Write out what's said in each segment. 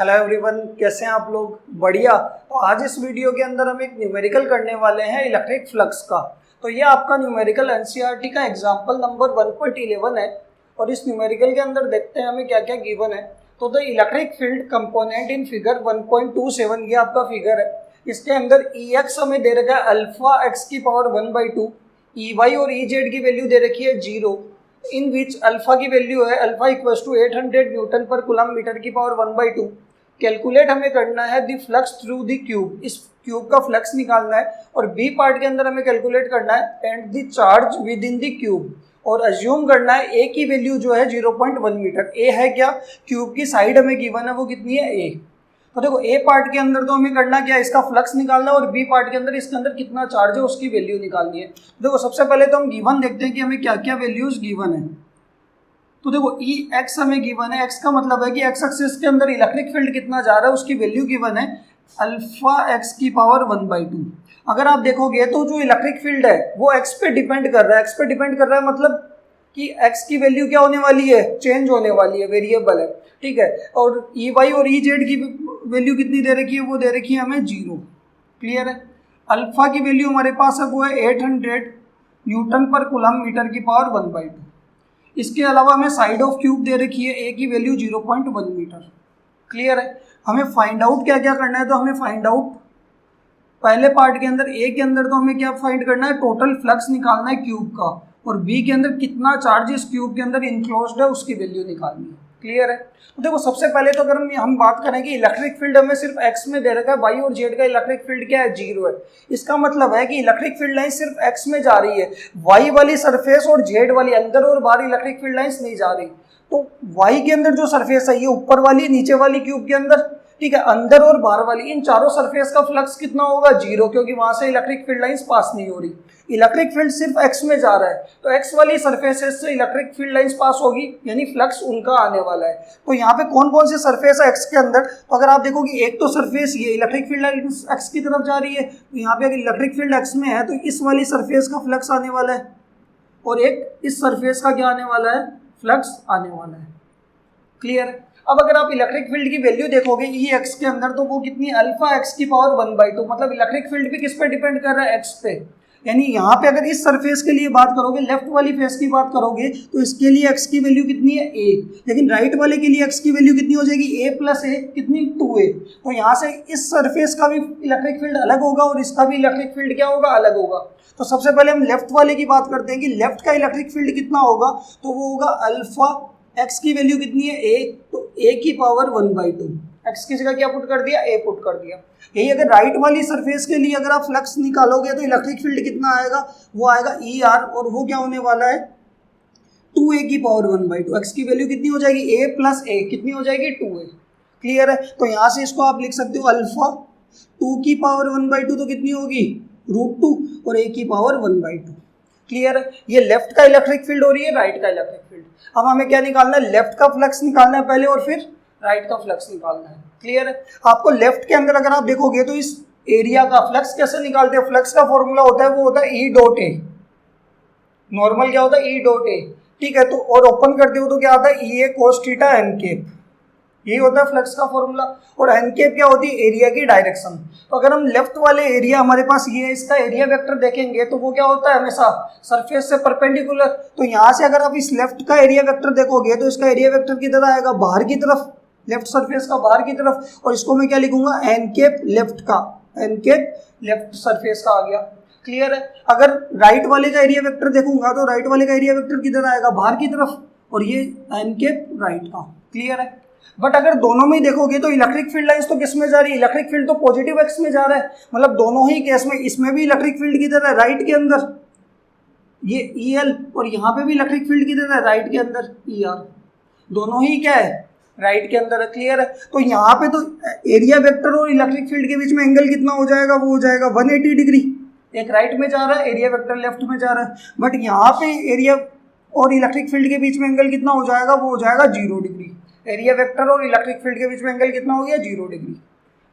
Hello everyone, कैसे हैं आप लोग? बढ़िया। तो आज इस वीडियो के अंदर हम एक न्यूमेरिकल करने वाले हैं इलेक्ट्रिक फ्लक्स का। तो ये आपका न्यूमेरिकल एनसीईआरटी का एग्जांपल नंबर 1.11 है और इस न्यूमेरिकल के अंदर देखते हैं हमें क्या क्या गिवन है। तो the electric field component in figure 1.27 ये आपका फिगर है। इसके अंदर ई एक्स हमें दे रखा है अल्फा एक्स की पावर 1/2, ई वाई और ई जेड की वैल्यू दे रखी है 0, इन विच अल्फा की वैल्यू है अल्फा इक्वल्स टू 800 न्यूटन पर कूलम मीटर की पावर 1/2। कैलकुलेट हमें करना है the flux through the cube, इस क्यूब का फ्लक्स निकालना है। और बी पार्ट के अंदर हमें कैलकुलेट करना है and the charge with in the cube, और अज्यूम करना है ए की वैल्यू जो है 0.1 मीटर। ए है क्या? क्यूब की साइड हमें गिवन है वो कितनी है? ए। तो देखो ए पार्ट के अंदर तो हमें करना क्या है, इसका फ्लक्स निकालना है, और बी पार्ट के अंदर इसके अंदर कितना चार्ज है उसकी वैल्यू निकालनी है। देखो सबसे पहले तो हम गिवन देखते हैं कि हमें क्या क्या वैल्यूज गिवन है। तो देखो ई एक्स हमें गिवन है, एक्स का मतलब है कि एक्स एक्सिस के अंदर इलेक्ट्रिक फील्ड कितना जा रहा है उसकी वैल्यू गिवन है अल्फा एक्स की पावर 1/2। अगर आप देखोगे तो जो इलेक्ट्रिक फील्ड है वो एक्स पे डिपेंड कर रहा है। एक्स पे डिपेंड कर रहा है मतलब कि एक्स की वैल्यू क्या होने वाली है? चेंज होने वाली है, वेरिएबल है, ठीक है। और ई वाई और ई जेड की वैल्यू कितनी दे रखी है? वो दे रखी है हमें 0। क्लियर है। अल्फा की वैल्यू हमारे पास है वो है 800 न्यूटन पर कूलम मीटर की पावर 1/2। इसके अलावा हमें साइड ऑफ क्यूब दे रखी है, ए की वैल्यू 0.1 मीटर। क्लियर है। हमें फाइंड आउट क्या क्या करना है, तो हमें फाइंड आउट पहले पार्ट के अंदर ए के अंदर तो हमें क्या फाइंड करना है? टोटल फ्लक्स निकालना है क्यूब का, और बी के अंदर कितना चार्ज इस क्यूब के अंदर इनक्लोज्ड है उसकी वैल्यू निकालनी है। क्लियर है। तो देखो सबसे पहले तो अगर हम बात करें कि इलेक्ट्रिक फील्ड हमें सिर्फ एक्स में दे रखा है, वाई और जेड का इलेक्ट्रिक फील्ड क्या है? 0 है। इसका मतलब है कि इलेक्ट्रिक फील्ड लाइन सिर्फ एक्स में जा रही है, वाई वाली सरफेस और जेड वाली अंदर और बाहर इलेक्ट्रिक फील्ड लाइंस नहीं जा रही। तो वाई के अंदर जो सरफेस है ये ऊपर वाली, नीचे वाली क्यूब के अंदर, ठीक है, अंदर और बाहर वाली, इन चारों सरफेस का फ्लक्स कितना होगा? 0, क्योंकि वहां से इलेक्ट्रिक फील्ड लाइंस पास नहीं हो रही। इलेक्ट्रिक फील्ड सिर्फ एक्स में जा रहा है, तो एक्स वाली सरफेसेस से इलेक्ट्रिक फील्ड लाइंस पास होगी, यानी फ्लक्स उनका आने वाला है। तो यहाँ पे कौन कौन से सरफेस है एक्स के अंदर? तो अगर आप देखोगे एक तो सरफेस ये इलेक्ट्रिक फील्ड लाइंस एक्स की तरफ जा रही है, तो यहाँ पे अगर इलेक्ट्रिक फील्ड एक्स में है तो इस वाली सरफेस का फ्लक्स आने वाला है, और एक इस सरफेस का क्या आने वाला है? फ्लक्स आने वाला है। क्लियर। अब अगर आप इलेक्ट्रिक फील्ड की वैल्यू देखोगे ई एक्स के अंदर, तो वो कितनी? अल्फा एक्स की पावर 1/2। मतलब इलेक्ट्रिक फील्ड भी किस पे डिपेंड कर रहा है? एक्स पे। यानी यहाँ पे अगर इस सरफेस के लिए बात करोगे, लेफ्ट वाली फेस की बात करोगे, तो इसके लिए एक्स की वैल्यू कितनी है? ए। लेकिन राइट वाले के लिए एक्स की वैल्यू कितनी हो जाएगी? ए प्लस ए कितनी? 2a। तो यहाँ से इस सरफेस का भी इलेक्ट्रिक फील्ड अलग होगा और इसका भी इलेक्ट्रिक फील्ड क्या होगा? अलग होगा। तो सबसे पहले हम लेफ्ट वाले की बात करते हैं कि लेफ्ट का इलेक्ट्रिक फील्ड कितना होगा, तो वो होगा अल्फा एक्स की वैल्यू कितनी है? ए। तो ए की पावर 1/2। एक्स की जगह क्या पुट कर दिया? ए पुट कर दिया। यही अगर राइट वाली सरफेस के लिए अगर आप फ्लक्स निकालोगे तो इलेक्ट्रिक फील्ड कितना आएगा? वो आएगा ई आर, और वो क्या होने वाला है? 2a की पावर 1/2। एक्स की वैल्यू कितनी हो जाएगी? ए प्लस ए कितनी हो जाएगी? 2a। क्लियर है। तो यहाँ से इसको आप लिख सकते हो अल्फा 2 की पावर 1/2 तो कितनी होगी? √2, और a की पावर 1/2। क्लियर है। ये लेफ्ट का इलेक्ट्रिक फील्ड हो रही है, राइट का इलेक्ट्रिक फील्ड। अब हमें क्या निकालना है? लेफ्ट का फ्लक्स निकालना है पहले, और फिर राइट का फ्लक्स निकालना है। क्लियर है। आपको लेफ्ट के अंदर अगर आप देखोगे तो इस एरिया का फ्लक्स कैसे निकालते हैं? फ्लक्स का फॉर्मूला होता है वो होता है ई डॉट ए। नॉर्मल क्या होता है? E dot A. ठीक है। तो और ओपन करते हो तो क्या आता है? ई ए कोस थीटा एन कैप। यही होता है फ्लक्स का फॉर्मूला। और एन कैप क्या होती है? एरिया की डायरेक्शन। तो अगर हम लेफ्ट वाले एरिया हमारे पास ये है, इसका एरिया वेक्टर देखेंगे तो वो क्या होता है? हमेशा सरफेस से परपेंडिकुलर। तो यहाँ से अगर आप इस लेफ्ट का एरिया वेक्टर देखोगे तो इसका एरिया वेक्टर किधर आएगा? बाहर की तरफ, लेफ्ट सरफेस का बाहर की तरफ। और इसको मैं क्या लिखूंगा? एन कैप लेफ्ट का, एन कैप लेफ्ट सरफेस का आ गया। क्लियर है। अगर राइट वाले का एरिया वेक्टर देखूंगा तो राइट वाले का एरिया वेक्टर किधर आएगा? बाहर की तरफ, और ये एन कैप राइट का। क्लियर है। बट अगर दोनों में ही देखोगे तो इलेक्ट्रिक फील्ड लाइंस तो किस में जा रही है? इलेक्ट्रिक फील्ड तो पॉजिटिव एक्स में जा रहा है। मतलब दोनों ही केस में, इसमें भी इलेक्ट्रिक फील्ड किधर है? राइट के अंदर, ये ई एल, और यहाँ पे भी इलेक्ट्रिक फील्ड किधर है? राइट के अंदर, ई आर। दोनों ही क्या है? राइट के अंदर है। क्लियर है। तो यहाँ पे तो एरिया वेक्टर और इलेक्ट्रिक फील्ड के बीच में एंगल कितना हो जाएगा? वो हो जाएगा 180 डिग्री। एक राइट में जा रहा है, एरिया वेक्टर लेफ्ट में जा रहा है। बट यहाँ पे एरिया और इलेक्ट्रिक फील्ड के बीच में एंगल कितना हो जाएगा? वो हो जाएगा 0 डिग्री। एरिया वेक्टर और इलेक्ट्रिक फील्ड के बीच में एंगल कितना हो गया? 0 डिग्री।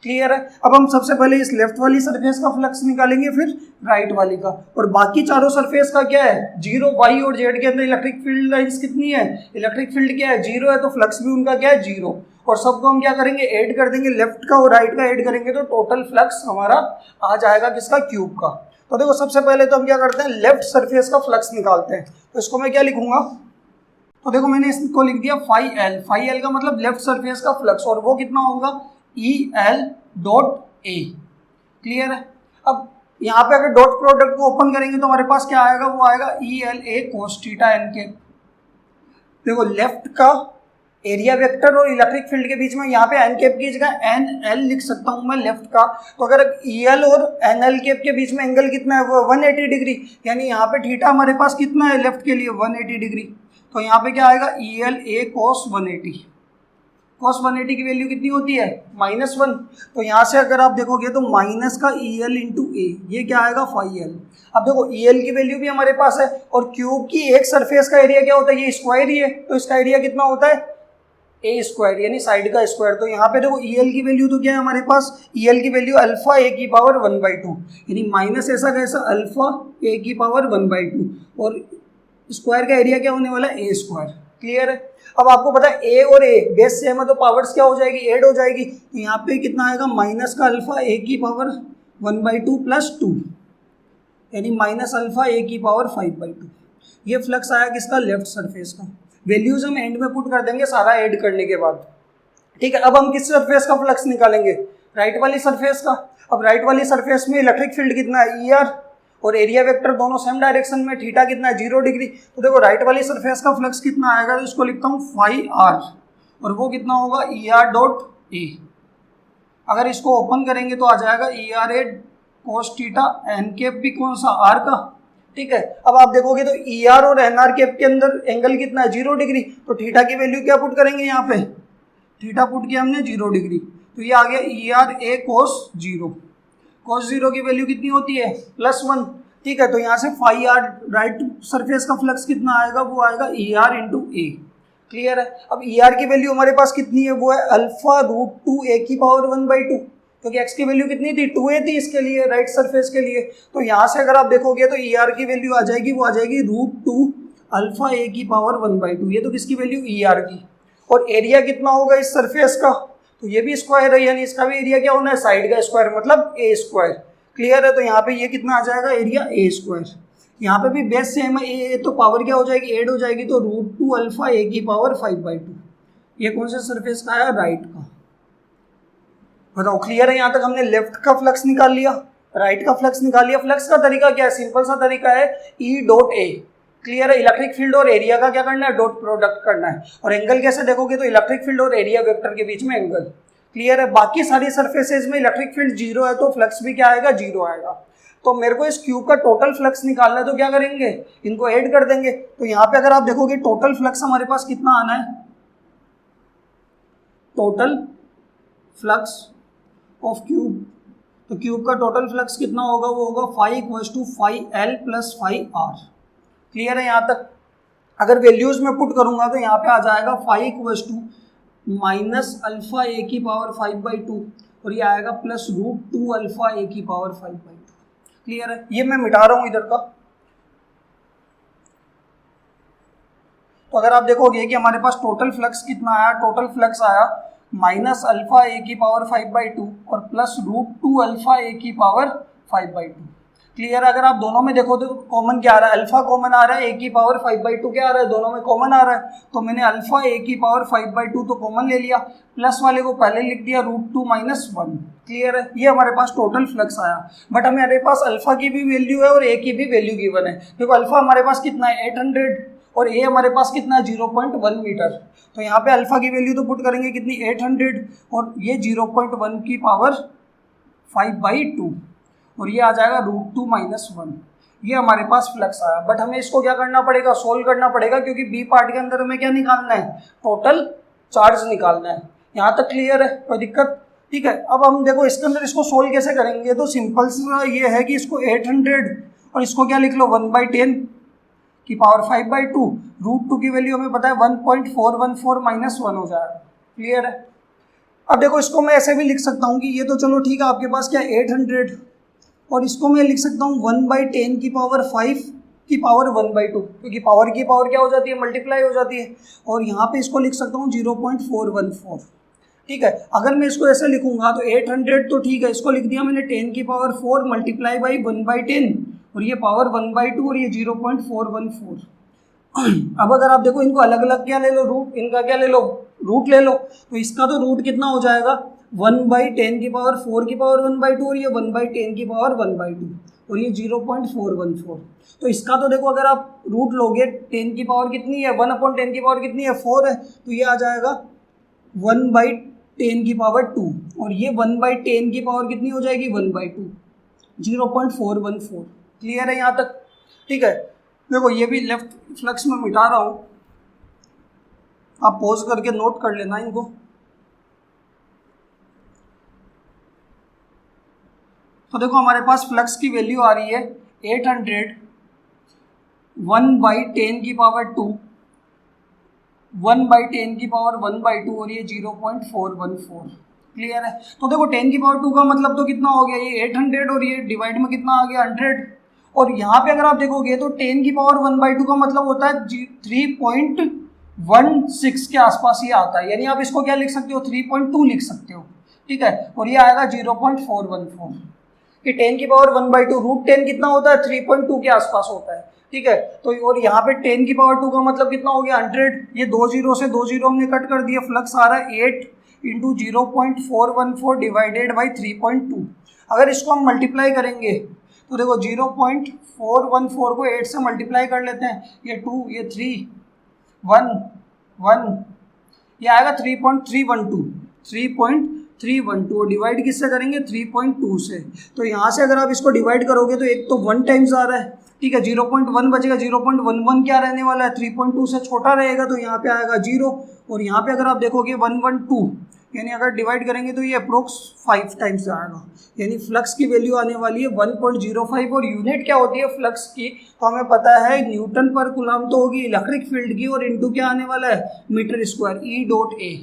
क्लियर है। अब हम सबसे पहले इस लेफ्ट वाली सरफेस का फ्लक्स निकालेंगे, फिर राइट वाली का, और बाकी चारों सरफेस का क्या है, जीरो। वाई और जेड के अंदर इलेक्ट्रिक फील्ड लाइंस कितनी है, इलेक्ट्रिक फील्ड क्या है, जीरो है, तो फ्लक्स भी उनका क्या है, जीरो। और सबको हम क्या करेंगे, ऐड कर देंगे, लेफ्ट का और राइट का ऐड करेंगे तो टोटल फ्लक्स हमारा आ जाएगा किसका, क्यूब का। तो देखो सबसे पहले तो हम क्या करते हैं, लेफ्ट सरफेस का फ्लक्स निकालते हैं। तो इसको मैं क्या लिखूंगा, तो देखो मैंने इसको लिख दिया फाई एल। फाई एल का मतलब लेफ्ट सरफेस का फ्लक्स, और वो कितना होगा, E L dot A. Clear है। अब यहाँ पे अगर डॉट प्रोडक्ट को ओपन करेंगे तो हमारे पास क्या आएगा, वो आएगा E L A cos theta N के। देखो लेफ्ट का एरिया वेक्टर और इलेक्ट्रिक फील्ड के बीच में यहाँ पे एन कैप की जगह एन एल लिख सकता हूँ मैं लेफ्ट का। तो अगर ई एल और एन एल कैप के बीच में एंगल कितना है, वो 180 डिग्री, यानी यहाँ पे थीटा हमारे पास कितना है लेफ्ट के लिए, 180 डिग्री। तो यहाँ पे क्या आएगा, ई एल ए कोस 180। कोस 180 की वैल्यू कितनी होती है, -1। तो यहाँ से अगर आप देखोगे तो माइनस का ई एल इंटू ए, ये क्या आएगा, फाई एल। अब देखो ई एल की वैल्यू भी हमारे पास है, और क्यूब की एक सरफेस का एरिया क्या होता है, ये स्क्वायर ही है, तो इसका एरिया कितना होता है, ए स्क्वायर, यानी साइड का स्क्वायर। तो यहाँ पे देखो ई एल की वैल्यू तो क्या है हमारे पास, ई एल की वैल्यू अल्फा ए की पावर 1/2, यानी माइनस ऐसा कैसा, अल्फा ए की पावर 1/2, और स्क्वायर का एरिया क्या होने वाला है, ए स्क्वायर। क्लियर है। अब आपको पता है ए और ए बेस सेम है तो पावर्स क्या हो जाएगी, ऐड हो जाएगी। तो यहाँ पे कितना आएगा, माइनस का अल्फा ए की पावर 1/2 प्लस 2, यानी माइनस अल्फा ए की पावर 5/2। ये फ्लक्स आया किसका, लेफ्ट सरफेस का। वैल्यूज हम एंड में पुट कर देंगे सारा ऐड करने के बाद। ठीक है। अब हम किस सरफेस का फ्लक्स निकालेंगे, राइट वाली सरफेस का। अब राइट वाली सरफेस में इलेक्ट्रिक फील्ड कितना है, ई आर, और एरिया वेक्टर दोनों सेम डायरेक्शन में, थीटा कितना है, 0 डिग्री। तो देखो राइट वाली सरफेस का फ्लक्स कितना आएगा, तो इसको लिखता हूँ फाई आर, और वो कितना होगा, ई आर डॉट ए। अगर इसको ओपन करेंगे तो आ जाएगा E R A cos theta N cap भी कौन सा, आर का। ठीक है। अब आप देखोगे तो ई आर और एन आर कैप के अंदर एंगल कितना है, 0 डिग्री। तो थीटा की वैल्यू क्या पुट करेंगे, यहाँ पे थीटा पुट किया हमने 0 डिग्री, तो ये आ गया ई आर ए कोस 0। कोस 0 की वैल्यू कितनी होती है, +1। ठीक है। तो यहाँ से फाई आर राइट सरफेस का फ्लक्स कितना आएगा, वो आएगा ई आर इंटू ए। क्लियर है। अब ई आर की वैल्यू हमारे पास कितनी है, वो है अल्फा रूट 2 ए की पावर 1/2, क्योंकि एक्स की वैल्यू कितनी थी, 2a थी इसके लिए, राइट सरफेस के लिए। तो यहाँ से अगर आप देखोगे तो ई आर की वैल्यू आ जाएगी, वो आ जाएगी √2 अल्फा ए की पावर 1/2। ये तो किसकी वैल्यू, ई आर की। और एरिया कितना होगा इस सरफेस का, तो ये भी स्क्वायर है, यानी इसका भी एरिया क्या होना है, साइड का स्क्वायर, मतलब ए स्क्वायर। क्लियर है। तो यहाँ पे ये कितना आ जाएगा, एरिया ए स्क्वायर। यहाँ पे भी बेस सेम है, ए तो पावर क्या हो जाएगी, ऐड हो जाएगी, तो √2 अल्फा ए की पावर 5/2। ये कौन से सरफेस का है, राइट का। बताओ क्लियर है। यहाँ तक हमने लेफ्ट का फ्लक्स निकाल लिया, राइट का फ्लक्स निकाल लिया। फ्लक्स का तरीका क्या है, सिंपल सा तरीका है, ई डॉट ए। क्लियर है। इलेक्ट्रिक फील्ड और एरिया का क्या करना है, डॉट प्रोडक्ट करना है। और एंगल कैसे देखोगे, तो इलेक्ट्रिक फील्ड और एरिया वेक्टर के बीच में एंगल। क्लियर है। बाकी सारी सरफेसेज में इलेक्ट्रिक फील्ड 0 है तो फ्लक्स भी क्या आएगा, 0 आएगा। तो मेरे को इस क्यूब का टोटल फ्लक्स निकालना है, तो क्या करेंगे, इनको ऐड कर देंगे। तो यहाँ पे अगर आप देखोगे टोटल फ्लक्स हमारे पास कितना आना है, टोटल फ्लक्स ऑफ क्यूब। तो क्यूब का टोटल फ्लक्स कितना होगा, वो होगा phi equals to phi L plus phi R. Clear है। यहाँ तक अगर वैल्यूज में पुट करूंगा तो यहाँ पे आ जाएगा phi equals to minus alpha A की पावर 5/2, और ये आएगा प्लस √2 अल्फा ए की पावर 5/2। क्लियर है। ये मैं मिटा रहा हूँ इधर का। तो अगर आप देखोगे कि हमारे पास टोटल फ्लक्स कितना आया, टोटल फ्लक्स आया माइनस अल्फा ए की पावर 5/2 और प्लस √2 अल्फा ए की पावर 5/2। क्लियर। अगर आप दोनों में देखो तो कॉमन क्या आ रहा है, अल्फा कॉमन आ रहा है, ए की पावर 5/2 क्या आ रहा है, दोनों में कॉमन आ रहा है। तो मैंने अल्फा ए की पावर 5/2 तो कॉमन ले लिया, प्लस वाले को पहले लिख दिया √2 - 1। क्लियर है। ये हमारे पास टोटल फ्लक्स आया। बट हमारे पास अल्फा की भी वैल्यू है और ए की भी वैल्यू गिवन है। देखो अल्फा हमारे पास कितना है, 800, और ए हमारे पास कितना है, 0.1 मीटर। तो यहाँ पे अल्फा की वैल्यू तो पुट करेंगे कितनी, 800, और ये 0.1 की पावर 5/2, और ये आ जाएगा √2 - 1। ये हमारे पास फ्लक्स आया। बट हमें इसको क्या करना पड़ेगा, सोल्व करना पड़ेगा, क्योंकि बी पार्ट के अंदर हमें क्या निकालना है, टोटल चार्ज निकालना है। यहाँ तक क्लियर है, कोई दिक्कत। ठीक है। अब हम देखो इसके अंदर इसको सोल्व कैसे करेंगे, तो सिंपल सा ये है कि इसको 800 और इसको क्या लिख लो, 1/10 की पावर 5/2। √2 की वैल्यू हमें पता है 1.414 - 1 हो जाएगा। क्लियर है। अब देखो इसको मैं ऐसे भी लिख सकता हूँ कि ये तो चलो ठीक है, आपके पास क्या 800, और इसको मैं लिख सकता हूँ 1/10 की पावर 5 की पावर 1/2, क्योंकि पावर की पावर क्या हो जाती है, मल्टीप्लाई हो जाती है। और यहाँ पे इसको लिख सकता हूँ 0.414। ठीक है, अगर मैं इसको ऐसे लिखूंगा तो 800 तो ठीक है, इसको लिख दिया मैंने 10 की पावर 4 मल्टीप्लाई बाई 1/10, और ये पावर 1/2 और ये 0.414। अब अगर आप देखो इनको अलग अलग क्या ले लो, रूट, इनका क्या ले लो, रूट ले लो, तो इसका तो रूट कितना हो जाएगा 1/10 की पावर 4 की पावर 1/2, और ये 1/10 की पावर 1/2, और ये 0.414। तो इसका तो देखो अगर आप रूट लोगे 10 की पावर कितनी है, 1/10 की पावर कितनी है, 4 है, तो ये आ जाएगा 1/10 की पावर 2, और ये 1/10 की पावर कितनी हो जाएगी 1/2, 0.414। क्लियर है यहाँ तक? ठीक है, देखो ये भी लेफ्ट फ्लक्स में मिटा रहा हूँ, आप पॉज करके नोट कर लेना इनको। तो देखो हमारे पास फ्लक्स की वैल्यू आ रही है 800 1/10 की पावर 2, 1/10 की पावर 1/2, और ये 0.414। क्लियर है? तो देखो 10 की पावर 2 का मतलब तो कितना हो गया, ये 800, और ये डिवाइड में कितना आ गया 100, और यहाँ पे अगर आप देखोगे तो 10 की पावर 1/2 का मतलब होता है 3.16 के आसपास ये आता है, यानी आप इसको क्या लिख सकते हो, 3.2 लिख सकते हो। ठीक है, और ये आएगा 0.414, कि 10 की पावर 1/2, रूट 10 कितना होता है 3.2 के आसपास होता है। ठीक है, तो और यहाँ पे 10 की पावर 2 का मतलब कितना हो गया 100, ये 2 जीरो से 2 जीरो हमने कट कर दिया, फ्लक्स आ रहा है 8 इंटू 0.414 डिवाइडेड बाई 3.2। अगर इसको हम मल्टीप्लाई करेंगे तो देखो 0.414 को 8 से मल्टीप्लाई कर लेते हैं, ये 2, ये 3, 1, 1, ये आएगा 3.312 और डिवाइड किससे करेंगे 3.2 से। तो यहाँ से अगर आप इसको डिवाइड करोगे तो एक तो 1 टाइम्स आ रहा है, ठीक है, 0.1 बचेगा, 0.11 क्या रहने वाला है 3.2 से छोटा रहेगा, तो यहाँ पे आएगा 0, और यहाँ पे अगर आप देखोगे 112, यानी अगर डिवाइड करेंगे तो ये अप्रोक्स 5 टाइम्स आएगा, यानी फ्लक्स की वैल्यू आने वाली है 1.05। और यूनिट क्या होती है फ्लक्स की, तो हमें पता है न्यूटन पर कूलम तो होगी इलेक्ट्रिक फील्ड की, और इनटू क्या आने वाला है मीटर स्क्वायर E.A।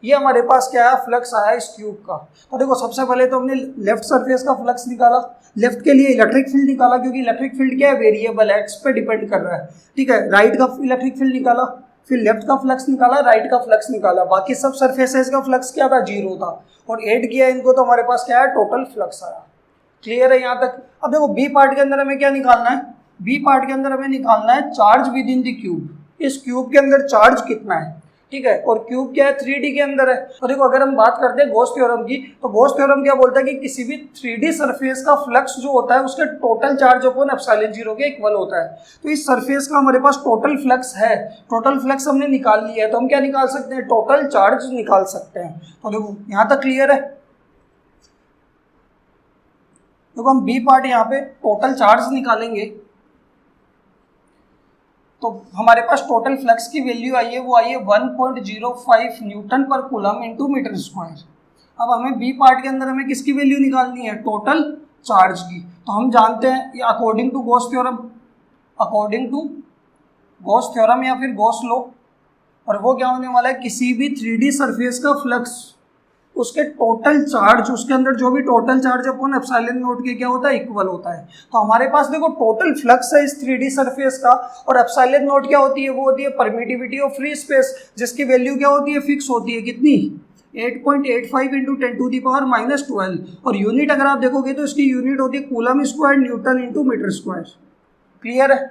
ये हमारे पास क्या है फ्लक्स आया इस ट्यूब का। तो देखो सबसे पहले तो हमने लेफ्ट सरफेस का फ्लक्स निकाला, लेफ्ट के लिए इलेक्ट्रिक फील्ड निकाला, क्योंकि इलेक्ट्रिक फील्ड क्या है वेरिएबल है, एक्स पे डिपेंड कर रहा है। ठीक है, राइट का इलेक्ट्रिक फील्ड निकाला, फिर लेफ्ट का फ्लक्स निकाला, राइट का फ्लक्स निकाला, बाकी सब सरफेसेस का फ्लक्स क्या था 0 था, और ऐड किया इनको तो हमारे पास क्या है टोटल फ्लक्स आया। क्लियर है यहाँ तक? अब देखो बी पार्ट के अंदर हमें क्या निकालना है, बी पार्ट के अंदर हमें निकालना है charge with in the cube, इस क्यूब के अंदर चार्ज कितना है। ठीक है, और क्यूब क्या है 3D के अंदर है। तो देखो अगर हम बात करते हैं गॉस थ्योरम की, तो गॉस थ्योरम क्या बोलता है कि किसी भी 3D सरफेस का फ्लक्स जो होता है उसके टोटल चार्ज अपॉन एप्सिलॉन 0 के इक्वल होता है। तो इस सरफेस का हमारे पास टोटल फ्लक्स है, टोटल फ्लक्स हमने निकाल लिया है, तो हम क्या निकाल सकते हैं टोटल चार्ज निकाल सकते हैं। तो देखो यहाँ तक क्लियर है? देखो हम बी पार्ट यहाँ पे टोटल चार्ज निकालेंगे, तो हमारे पास टोटल फ्लक्स की वैल्यू आई है, वो आई है 1.05 न्यूटन पर कूलम इंटू मीटर स्क्वायर। अब हमें बी पार्ट के अंदर हमें किसकी वैल्यू निकालनी है टोटल चार्ज की। तो हम जानते हैं ये according to Gauss theorem, according to Gauss theorem या फिर गॉस लॉ, और वो क्या होने वाला है किसी भी 3D सरफेस का फ्लक्स उसके टोटल चार्ज, उसके अंदर जो भी total charge upon epsilon not के क्या होता है इक्वल होता है। तो हमारे पास देखो टोटल फ्लक्स है इस 3D सरफेस का, और एप्सिलॉन नॉट क्या होती है, वो होती है परमिटिविटी ऑफ फ्री स्पेस, जिसकी वैल्यू क्या होती है फिक्स होती है, कितनी 8.85 इंटू 10⁻⁻12, और यूनिट अगर आप देखोगे तो इसकी यूनिट होती है coulomb square newton into metre square. Clear है?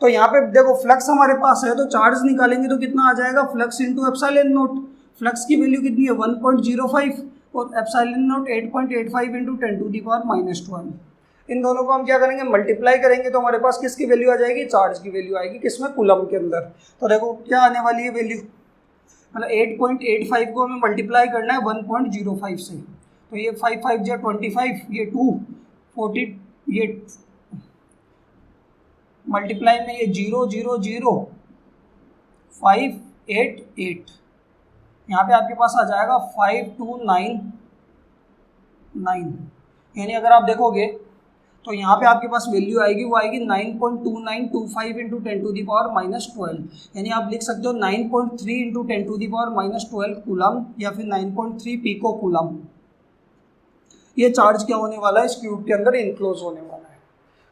तो यहाँ पे देखो फ्लक्स हमारे पास है, तो चार्ज निकालेंगे तो कितना आ जाएगा flux into epsilon not. Flux की वैल्यू कितनी है 1.05, और एप्सिलॉन नॉट 8.85 इंटू 10⁻⁻12। इन दोनों को हम क्या करेंगे मल्टीप्लाई करेंगे, तो हमारे पास किसकी वैल्यू आ जाएगी चार्ज की वैल्यू आएगी, किसमें कूलम के अंदर। तो देखो क्या आने वाली है वैल्यू, मतलब 8.85 को हमें मल्टीप्लाई करना है 1.05 से, तो ये 5 5 या 25, ये 2 40, ये मल्टीप्लाई में ये 0 0 0 5 8 8, यहाँ पे आपके पास आ जाएगा 5299। यानी अगर आप देखोगे तो यहाँ पे आपके पास वैल्यू आएगी, वो आएगी 9.2925 इंटू 10⁻⁻12, यानी आप लिख सकते हो 9.3 इंटू 10⁻⁻12 कूलम या फिर 9.3 पिको कूलम। ये चार्ज क्या होने वाला है, इस क्यूब के अंदर इनक्लोज होने वाला है।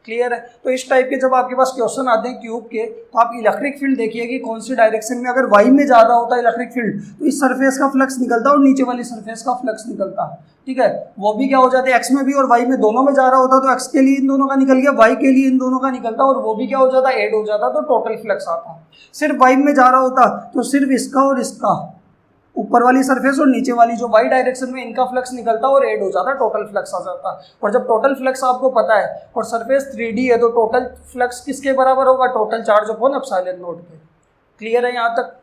क्लियर है। तो इस टाइप के जब आपके पास क्वेश्चन आते हैं क्यूब के, तो आप इलेक्ट्रिक फील्ड देखिए कि कौन सी डायरेक्शन में, अगर वाई में जा रहा होता है इलेक्ट्रिक फील्ड तो इस सरफेस का फ्लक्स निकलता और नीचे वाली सरफेस का फ्लक्स निकलता। ठीक है, वो भी क्या हो जाते हैं, एक्स में भी और वाई में दोनों में जा रहा होता तो एक्स के लिए इन दोनों का निकल गया, वाई के लिए इन दोनों का निकलता, और वो भी क्या हो जाता, ऐड हो जाता, तो टोटल फ्लक्स आता। सिर्फ वाई में जा रहा होता तो सिर्फ इसका और इसका, ऊपर वाली सरफेस और नीचे वाली जो वाई डायरेक्शन में, इनका फ्लक्स निकलता और ऐड हो जाता, टोटल फ्लक्स आ जाता। और जब टोटल फ्लक्स आपको पता है और सरफेस 3D है तो टोटल फ्लक्स किसके बराबर होगा, total charge upon epsilon not के। क्लियर है यहाँ तक।